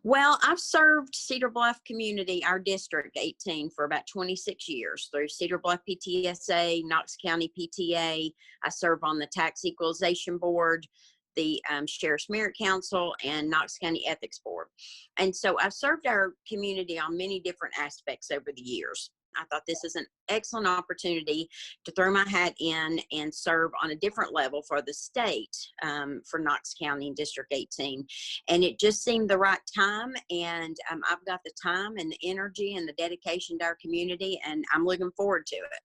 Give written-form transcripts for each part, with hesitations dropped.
Well, I've served Cedar Bluff community, our District 18, for about 26 years through Cedar Bluff PTSA, Knox County PTA. I serve on the Tax Equalization Board, the Sheriff's Merit Council, and Knox County Ethics Board. And so I've served our community on many different aspects over the years. I thought this is an excellent opportunity to throw my hat in and serve on a different level for the state, for Knox County and District 18. And it just seemed the right time. And I've got the time and the energy and the dedication to our community, and I'm looking forward to it.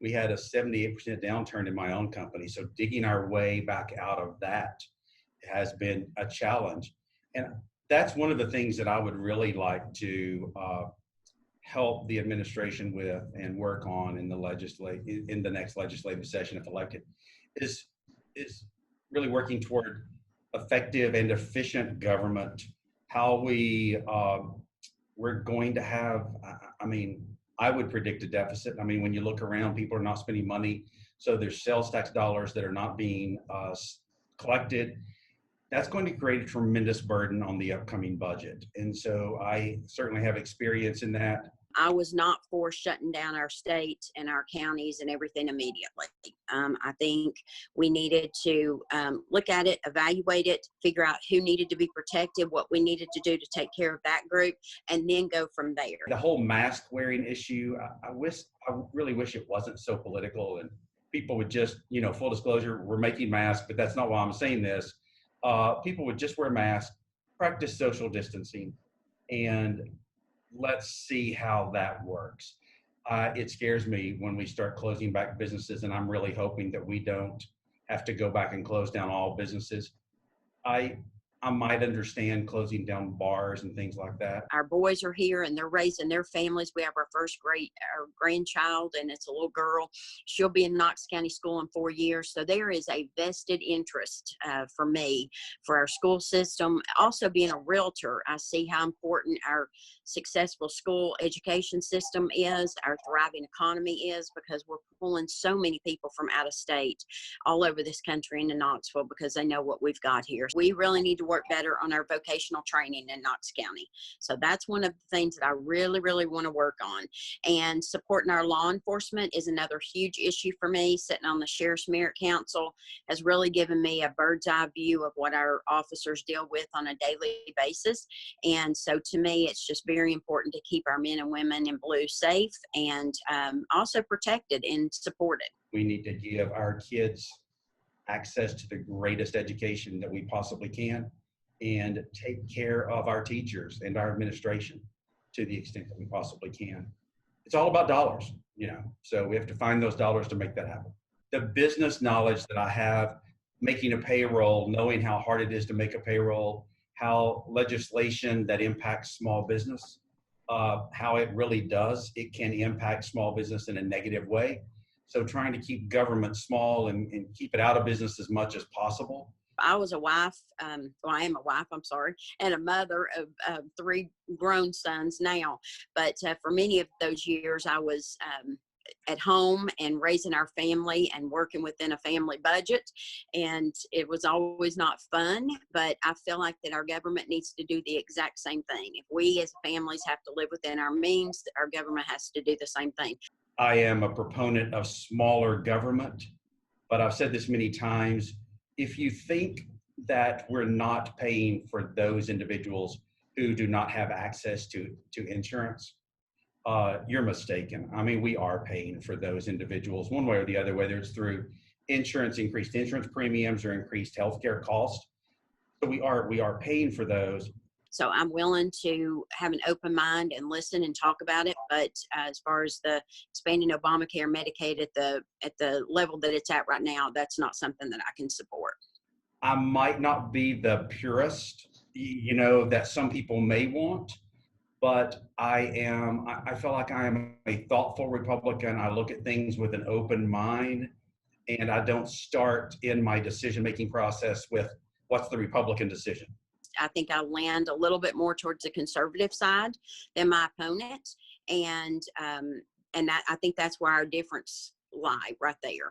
We had a 78% downturn in my own company. So digging our way back out of that has been a challenge. And that's one of the things that I would really like to help the administration with and work on in the next legislative session if elected, is really working toward effective and efficient government. How we're going to have, I would predict a deficit. I mean, when you look around, people are not spending money. So there's sales tax dollars that are not being collected. That's going to create a tremendous burden on the upcoming budget. And so I certainly have experience in that. I was not for shutting down our state and our counties and everything immediately. I think we needed to look at it, evaluate it, figure out who needed to be protected, what we needed to do to take care of that group, and then go from there. The whole mask wearing issue, I really wish it wasn't so political and people would just, full disclosure, we're making masks, but that's not why I'm saying this. People would just wear masks, practice social distancing, and let's see how that works. It scares me when we start closing back businesses, and I'm really hoping that we don't have to go back and close down all businesses. I might understand closing down bars and things like that. Our boys are here and they're raising their families. We have our our grandchild, and it's a little girl. She'll be in Knox County School in 4 years. So there is a vested interest for me, for our school system. Also being a realtor, I see how important our successful school education system is, our thriving economy is, because we're pulling so many people from out of state all over this country into Knoxville because they know what we've got here. We really need to work better on our vocational training in Knox County. So that's one of the things that I really, really want to work on. And supporting our law enforcement is another huge issue for me. Sitting on the Sheriff's Merit Council has really given me a bird's eye view of what our officers deal with on a daily basis. And so to me, it's just very important to keep our men and women in blue safe and also protected and supported. We need to give our kids access to the greatest education that we possibly can, and take care of our teachers and our administration to the extent that we possibly can. It's all about dollars, so we have to find those dollars to make that happen. The business knowledge that I have, making a payroll, knowing how hard it is to make a payroll, how legislation that impacts small business, how it really does, it can impact small business in a negative way. So trying to keep government small and keep it out of business as much as possible. I was a wife, I am a wife, and a mother of 3 grown sons now. But for many of those years, I was at home and raising our family and working within a family budget. And it was always not fun, but I feel like that our government needs to do the exact same thing. If we as families have to live within our means, our government has to do the same thing. I am a proponent of smaller government, but I've said this many times. If you think that we're not paying for those individuals who do not have access to insurance, you're mistaken. I mean, we are paying for those individuals one way or the other, whether it's through insurance, increased insurance premiums, or increased healthcare costs. So we are paying for those. So I'm willing to have an open mind and listen and talk about it. But as far as the expanding Obamacare, Medicaid at the level that it's at right now, that's not something that I can support. I might not be the purist, that some people may want, but I feel like I am a thoughtful Republican. I look at things with an open mind, and I don't start in my decision-making process with what's the Republican decision. I think I land a little bit more towards the conservative side than my opponent. And I think that's where our difference lie right there.